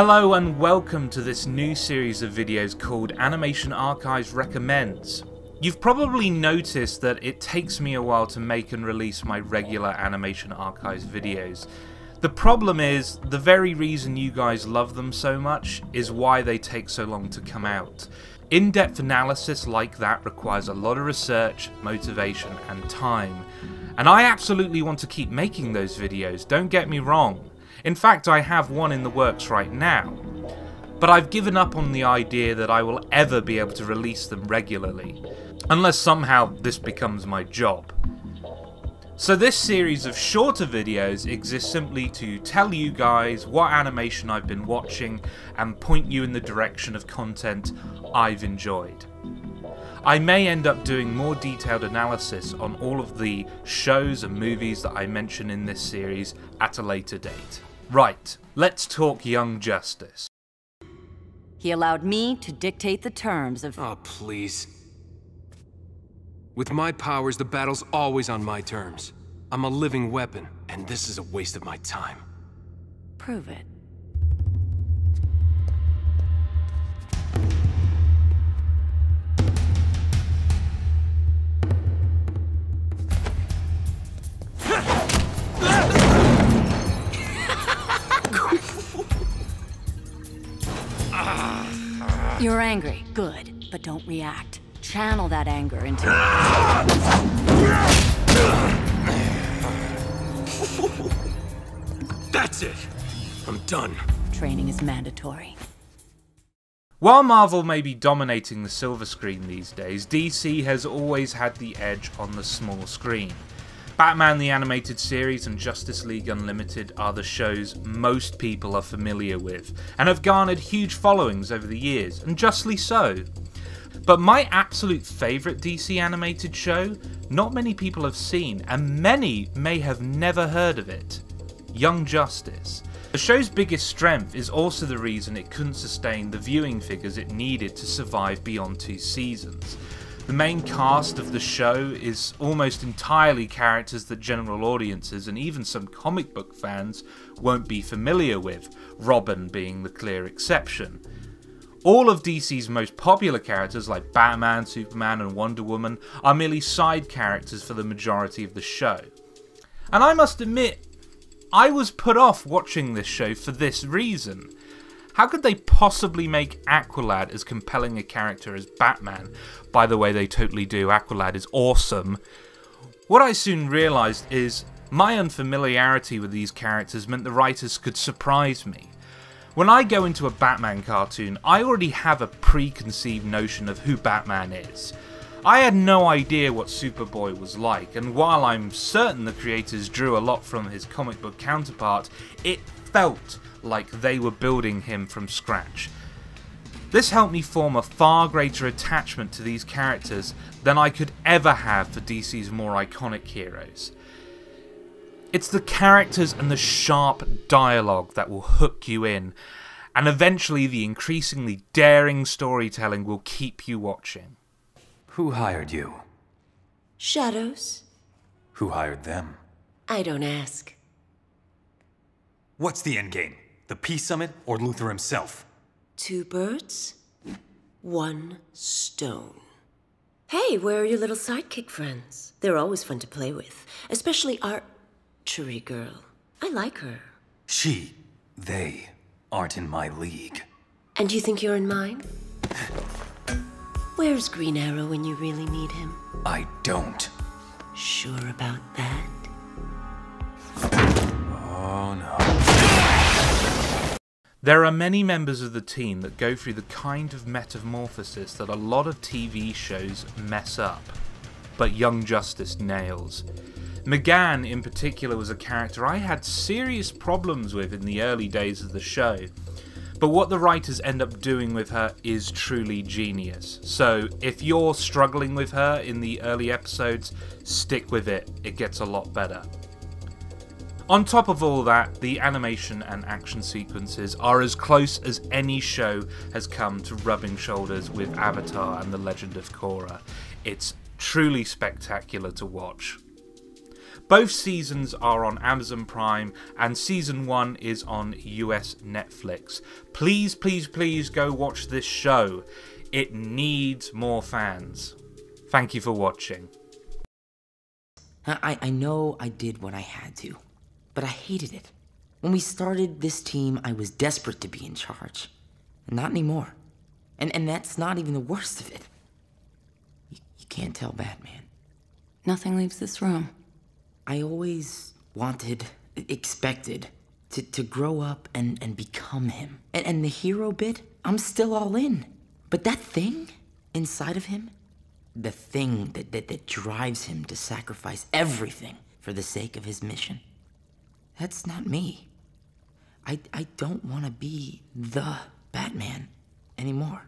Hello and welcome to this new series of videos called Animation Archives Recommends. You've probably noticed that it takes me a while to make and release my regular Animation Archives videos. The problem is, the very reason you guys love them so much is why they take so long to come out. In-depth analysis like that requires a lot of research, motivation and time. And I absolutely want to keep making those videos, don't get me wrong. In fact, I have one in the works right now. But I've given up on the idea that I will ever be able to release them regularly, unless somehow this becomes my job. So this series of shorter videos exists simply to tell you guys what animation I've been watching and point you in the direction of content I've enjoyed. I may end up doing more detailed analysis on all of the shows and movies that I mention in this series at a later date. Right, let's talk Young Justice. He allowed me to dictate the terms of— Oh, please. With my powers, the battle's always on my terms. I'm a living weapon, and this is a waste of my time. Prove it. You're angry. Good, but don't react. Channel that anger into— That's it! I'm done. Training is mandatory. While Marvel may be dominating the silver screen these days, DC has always had the edge on the small screen. Batman the Animated Series and Justice League Unlimited are the shows most people are familiar with, and have garnered huge followings over the years, and justly so. But my absolute favourite DC animated show, not many people have seen, and many may have never heard of it. Young Justice. The show's biggest strength is also the reason it couldn't sustain the viewing figures it needed to survive beyond 2 seasons. The main cast of the show is almost entirely characters that general audiences and even some comic book fans won't be familiar with, Robin being the clear exception. All of DC's most popular characters like Batman, Superman and Wonder Woman are merely side characters for the majority of the show. And I must admit, I was put off watching this show for this reason. How could they possibly make Aqualad as compelling a character as Batman? By the way, they totally do. Aqualad is awesome. What I soon realised is my unfamiliarity with these characters meant the writers could surprise me. When I go into a Batman cartoon, I already have a preconceived notion of who Batman is. I had no idea what Superboy was like, and while I'm certain the creators drew a lot from his comic book counterpart, it felt like they were building him from scratch. This helped me form a far greater attachment to these characters than I could ever have for DC's more iconic heroes. It's the characters and the sharp dialogue that will hook you in, and eventually the increasingly daring storytelling will keep you watching. Who hired you? Shadows? Who hired them? I don't ask. What's the endgame? The Peace Summit or Luthor himself? 2 birds, 1 stone. Hey, where are your little sidekick friends? They're always fun to play with, especially Archery Girl. I like her. They aren't in my league. And you think you're in mine? Where's Green Arrow when you really need him? I don't. Sure about that? Oh no. There are many members of the team that go through the kind of metamorphosis that a lot of TV shows mess up, but Young Justice nails. McGann in particular was a character I had serious problems with in the early days of the show, but what the writers end up doing with her is truly genius. So if you're struggling with her in the early episodes, stick with it, it gets a lot better. On top of all that, the animation and action sequences are as close as any show has come to rubbing shoulders with Avatar and the Legend of Korra. It's truly spectacular to watch. Both seasons are on Amazon Prime, and season 1 is on US Netflix. Please, please, please go watch this show. It needs more fans. Thank you for watching. I know I did what I had to, but I hated it. When we started this team, I was desperate to be in charge. Not anymore. And that's not even the worst of it. You can't tell Batman. Nothing leaves this room. I always wanted, expected, to grow up and become him. And the hero bit, I'm still all in. But that thing inside of him, the thing that drives him to sacrifice everything for the sake of his mission, that's not me. I don't want to be the Batman anymore.